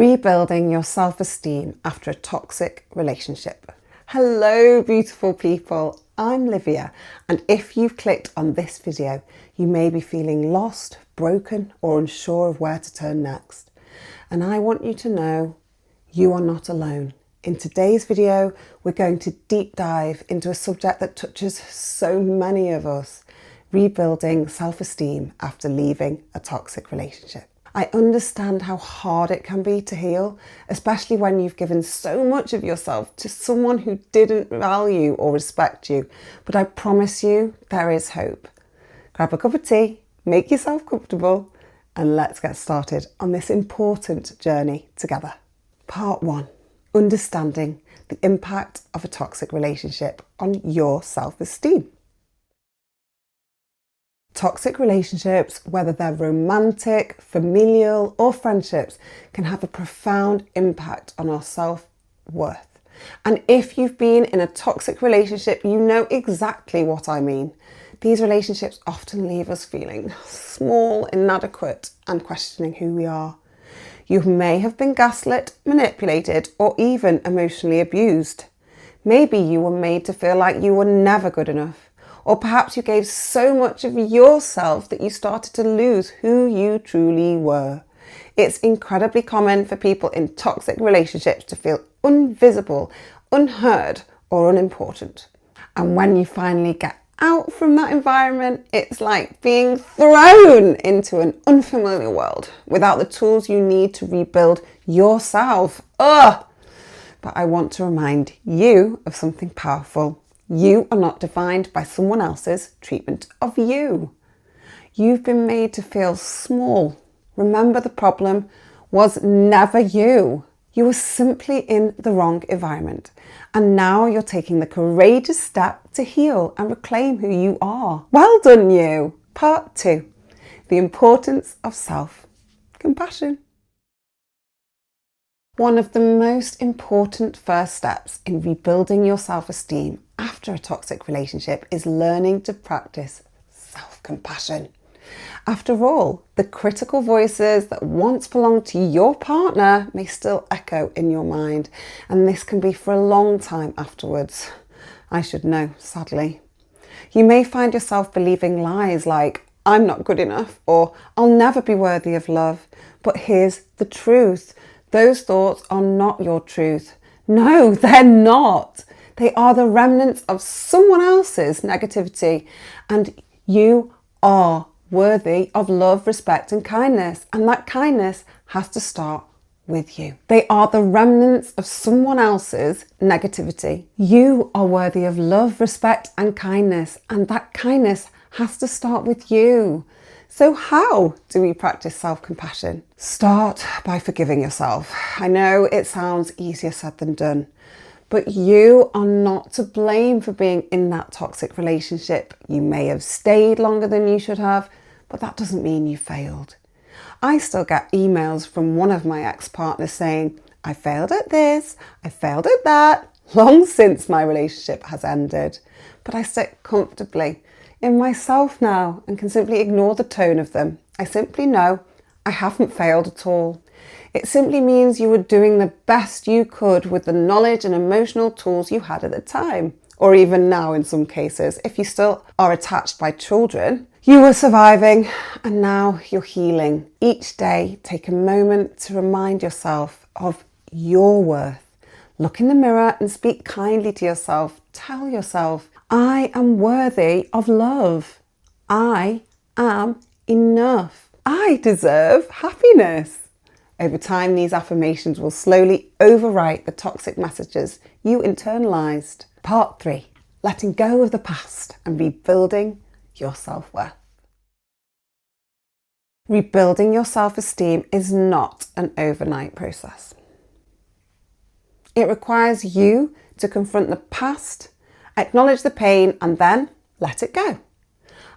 Rebuilding your self-esteem after a toxic relationship. Hello, beautiful people. I'm Livia, and if you've clicked on this video, you may be feeling lost, broken, or unsure of where to turn next. And I want you to know you are not alone. In today's video, we're going to deep dive into a subject that touches so many of us: rebuilding self-esteem after leaving a toxic relationship. I understand how hard it can be to heal, especially when you've given so much of yourself to someone who didn't value or respect you. But I promise you, there is hope. Grab a cup of tea, make yourself comfortable, and let's get started on this important journey together. Part 1. Understanding the impact of a toxic relationship on your self-esteem. Toxic relationships, whether they're romantic, familial, or friendships, can have a profound impact on our self-worth. And if you've been in a toxic relationship, you know exactly what I mean. These relationships often leave us feeling small, inadequate, and questioning who we are. You may have been gaslit, manipulated, or even emotionally abused. Maybe you were made to feel like you were never good enough. Or perhaps you gave so much of yourself that you started to lose who you truly were. It's incredibly common for people in toxic relationships to feel invisible, unheard, or unimportant. And when you finally get out from that environment, it's like being thrown into an unfamiliar world without the tools you need to rebuild yourself. Ugh! But I want to remind you of something powerful. You are not defined by someone else's treatment of you. You've been made to feel small. Remember, the problem was never you. You were simply in the wrong environment. And now you're taking the courageous step to heal and reclaim who you are. Well done, you. Part 2. The importance of self-compassion. One of the most important first steps in rebuilding your self-esteem after a toxic relationship is learning to practice self-compassion. After all, the critical voices that once belonged to your partner may still echo in your mind, and this can be for a long time afterwards. I should know, sadly. You may find yourself believing lies like, "I'm not good enough," or "I'll never be worthy of love." But here's the truth. Those thoughts are not your truth. No, they're not. They are the remnants of someone else's negativity. And you are worthy of love, respect, and kindness. And that kindness has to start with you. They are the remnants of someone else's negativity. You are worthy of love, respect, and kindness. And that kindness has to start with you. So how do we practice self-compassion? Start by forgiving yourself. I know it sounds easier said than done, but you are not to blame for being in that toxic relationship. You may have stayed longer than you should have, but that doesn't mean you failed. I still get emails from one of my ex-partners saying, "I failed at this, I failed at that," long since my relationship has ended. But I sit comfortably in myself now and can simply ignore the tone of them. I simply know I haven't failed at all. It simply means you were doing the best you could with the knowledge and emotional tools you had at the time. Or even now in some cases, if you still are attached by children, you were surviving and now you're healing. Each day, take a moment to remind yourself of your worth. Look in the mirror and speak kindly to yourself. Tell yourself, "I am worthy of love. I am enough. I deserve happiness." Over time, these affirmations will slowly overwrite the toxic messages you internalized. Part 3. Letting go of the past and rebuilding your self-worth. Rebuilding your self-esteem is not an overnight process. It requires you to confront the past, acknowledge the pain, and then let it go.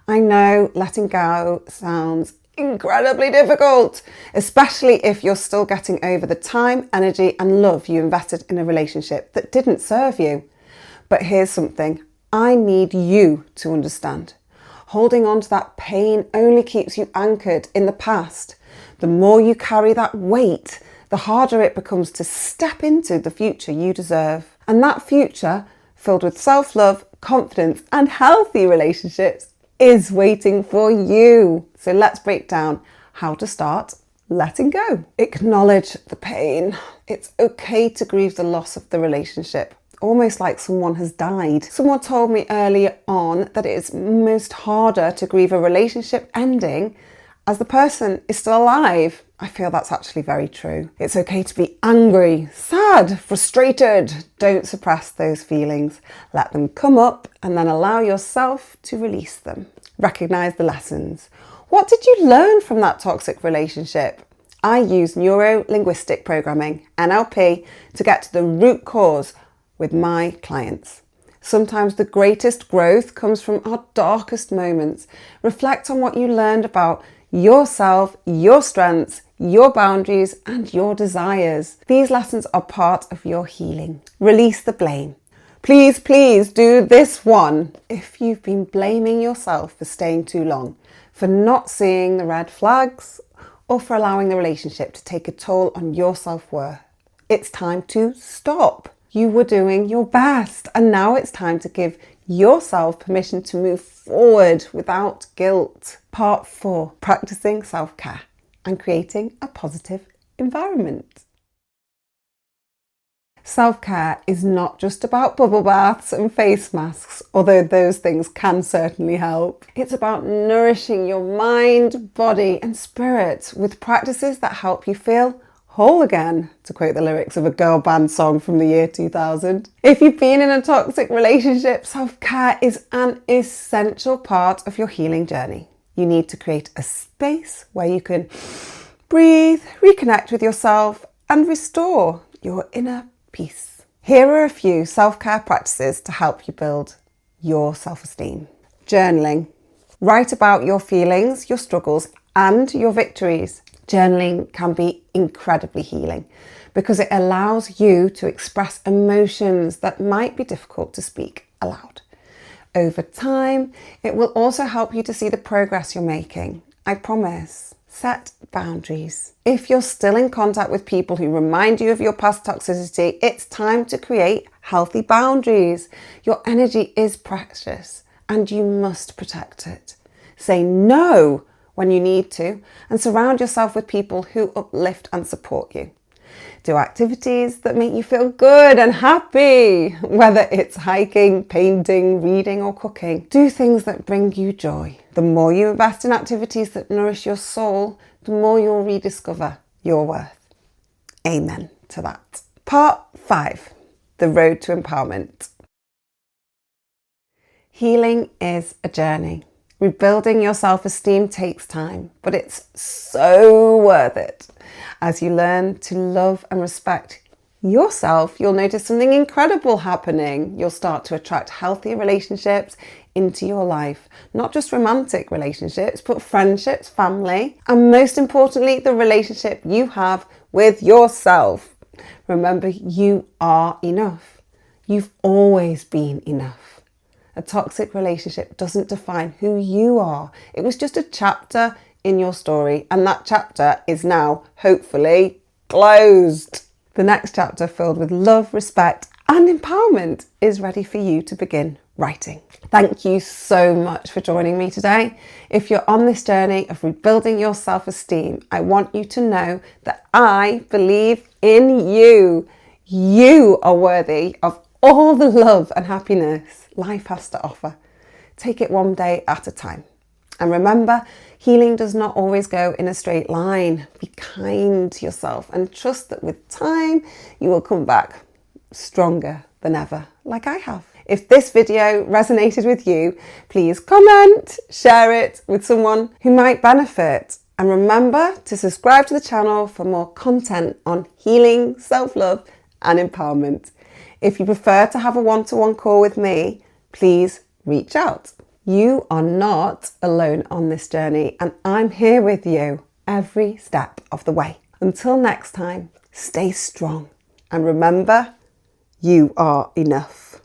I know letting go sounds incredibly difficult, especially if you're still getting over the time, energy, and love you invested in a relationship that didn't serve you. But here's something I need you to understand. Holding on to that pain only keeps you anchored in the past. The more you carry that weight, the harder it becomes to step into the future you deserve. And that future, filled with self-love, confidence, and healthy relationships, is waiting for you. So let's break down how to start letting go. Acknowledge the pain. It's okay to grieve the loss of the relationship, almost like someone has died. Someone told me earlier on that it is most harder to grieve a relationship ending as the person is still alive. I feel that's actually very true. It's okay to be angry, sad, frustrated. Don't suppress those feelings. Let them come up and then allow yourself to release them. Recognize the lessons. What did you learn from that toxic relationship? I use neuro-linguistic programming, NLP, to get to the root cause with my clients. Sometimes the greatest growth comes from our darkest moments. Reflect on what you learned about yourself, your strengths, your boundaries, and your desires. These lessons are part of your healing. Release the blame. Please, please do this one. If you've been blaming yourself for staying too long, for not seeing the red flags, or for allowing the relationship to take a toll on your self-worth, it's time to stop. You were doing your best, and now it's time to give yourself permission to move forward without guilt. Part 4, practicing self-care and creating a positive environment. Self-care is not just about bubble baths and face masks, although those things can certainly help. It's about nourishing your mind, body, and spirit with practices that help you feel whole again, to quote the lyrics of a girl band song from the year 2000. If you've been in a toxic relationship, self-care is an essential part of your healing journey. You need to create a space where you can breathe, reconnect with yourself, and restore your inner peace. Here are a few self-care practices to help you build your self-esteem. Journaling. Write about your feelings, your struggles, and your victories. Journaling can be incredibly healing because it allows you to express emotions that might be difficult to speak aloud. Over time, it will also help you to see the progress you're making. I promise. Set boundaries. If you're still in contact with people who remind you of your past toxicity, it's time to create healthy boundaries. Your energy is precious and you must protect it. Say no when you need to, and surround yourself with people who uplift and support you. Do activities that make you feel good and happy, whether it's hiking, painting, reading, or cooking. Do things that bring you joy. The more you invest in activities that nourish your soul, the more you'll rediscover your worth. Amen to that. Part 5, the road to empowerment. Healing is a journey. Rebuilding your self-esteem takes time, but it's so worth it. As you learn to love and respect yourself, you'll notice something incredible happening. You'll start to attract healthy relationships into your life. Not just romantic relationships, but friendships, family, and most importantly, the relationship you have with yourself. Remember, you are enough. You've always been enough. A toxic relationship doesn't define who you are. It was just a chapter in your story, and that chapter is now, hopefully, closed. The next chapter, filled with love, respect, and empowerment, is ready for you to begin writing. Thank you so much for joining me today. If you're on this journey of rebuilding your self-esteem, I want you to know that I believe in you. You are worthy of all the love and happiness life has to offer. Take it one day at a time. And remember, healing does not always go in a straight line. Be kind to yourself and trust that with time, you will come back stronger than ever, like I have. If this video resonated with you, please comment, share it with someone who might benefit. And remember to subscribe to the channel for more content on healing, self-love, and empowerment. If you prefer to have a one-to-one call with me, please reach out. You are not alone on this journey, and I'm here with you every step of the way. Until next time, stay strong and remember, you are enough.